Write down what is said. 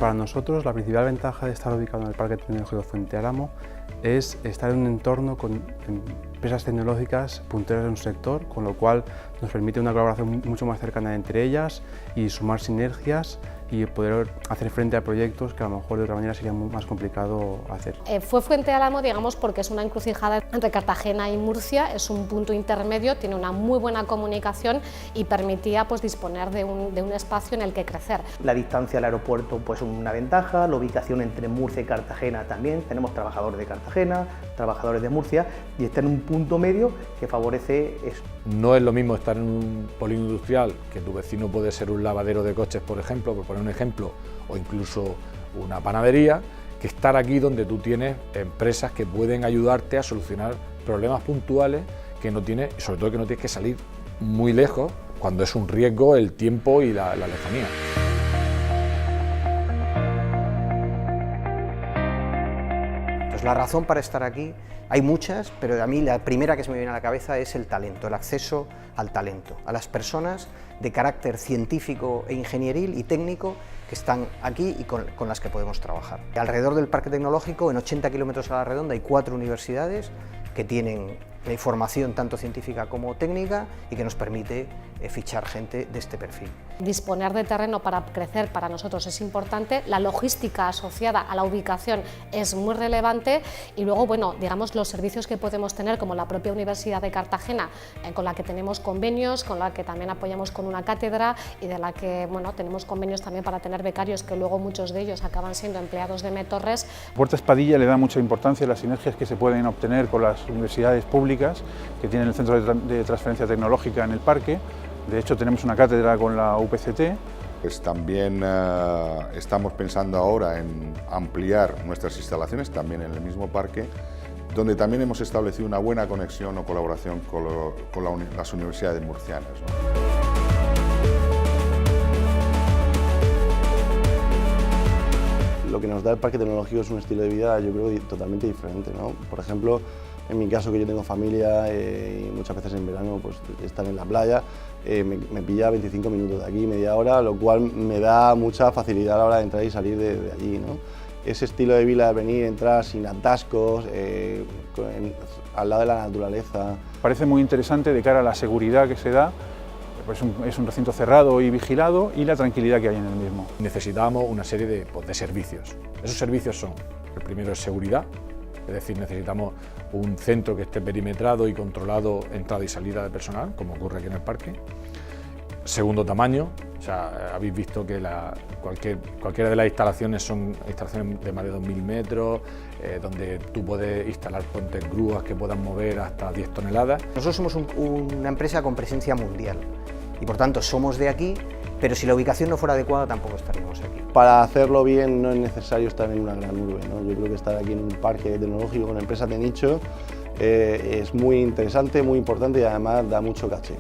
Para nosotros, la principal ventaja de estar ubicado en el Parque Tecnológico Fuente Álamo es estar en un entorno con empresas tecnológicas punteras en un sector, con lo cual nos permite una colaboración mucho más cercana entre ellas y sumar sinergias y poder hacer frente a proyectos que a lo mejor de otra manera sería muy más complicado hacer. Fue Fuente Álamo, digamos, porque es una encrucijada entre Cartagena y Murcia, es un punto intermedio, tiene una muy buena comunicación y permitía pues, disponer de un espacio en el que crecer. La distancia al aeropuerto pues una ventaja, la ubicación entre Murcia y Cartagena también, tenemos trabajadores de Cartagena, trabajadores de Murcia y está en un punto medio que favorece eso. No es lo mismo estar en un polígono industrial, que tu vecino puede ser un lavadero de coches, por ejemplo, por poner un ejemplo, o incluso una panadería, que estar aquí donde tú tienes empresas que pueden ayudarte a solucionar problemas puntuales que no tienes, y sobre todo que no tienes que salir muy lejos, cuando es un riesgo el tiempo y la lejanía. La razón para estar aquí, hay muchas, pero a mí la primera que se me viene a la cabeza es el talento, el acceso al talento, a las personas de carácter científico e ingenieril y técnico que están aquí y con las que podemos trabajar. Alrededor del Parque Tecnológico, en 80 kilómetros a la redonda, hay 4 universidades que tienen formación tanto científica como técnica y que nos permite fichar gente de este perfil. Disponer de terreno para crecer para nosotros es importante, la logística asociada a la ubicación es muy relevante y luego, bueno, digamos los servicios que podemos tener como la propia Universidad de Cartagena, con la que tenemos convenios, con la que también apoyamos con una cátedra y de la que, bueno, tenemos convenios también para tener becarios que luego muchos de ellos acaban siendo empleados de Metorres. Puerta Espadilla le da mucha importancia a las sinergias que se pueden obtener con las universidades públicas que tienen el Centro de Transferencia Tecnológica en el parque. De hecho, tenemos una cátedra con la UPCT. Pues también estamos pensando ahora en ampliar nuestras instalaciones, también en el mismo parque, donde también hemos establecido una buena conexión o colaboración con las universidades murcianas, ¿no? Lo que nos da el Parque Tecnológico es un estilo de vida, yo creo, totalmente diferente, ¿no? Por ejemplo, en mi caso, que yo tengo familia y muchas veces en verano pues, estar en la playa, me pilla 25 minutos de aquí, media hora, lo cual me da mucha facilidad a la hora de entrar y salir de allí, ¿no? Ese estilo de vida, venir, entrar sin atascos, al lado de la naturaleza. Parece muy interesante de cara a la seguridad que se da, pues es un recinto cerrado y vigilado y la tranquilidad que hay en el mismo. Necesitamos una serie de servicios. Esos servicios son, el primero es seguridad, es decir, necesitamos un centro que esté perimetrado y controlado entrada y salida de personal, como ocurre aquí en el parque. Segundo, tamaño, o sea, habéis visto que cualquiera de las instalaciones son instalaciones de más de 2000 metros, donde tú puedes instalar grúas que puedan mover hasta 10 toneladas. Nosotros somos una empresa con presencia mundial y por tanto somos de aquí, pero si la ubicación no fuera adecuada tampoco estaríamos aquí. Para hacerlo bien no es necesario estar en una gran urbe, ¿no? Yo creo que estar aquí en un parque tecnológico con empresas de nicho es muy interesante, muy importante y además da mucho caché.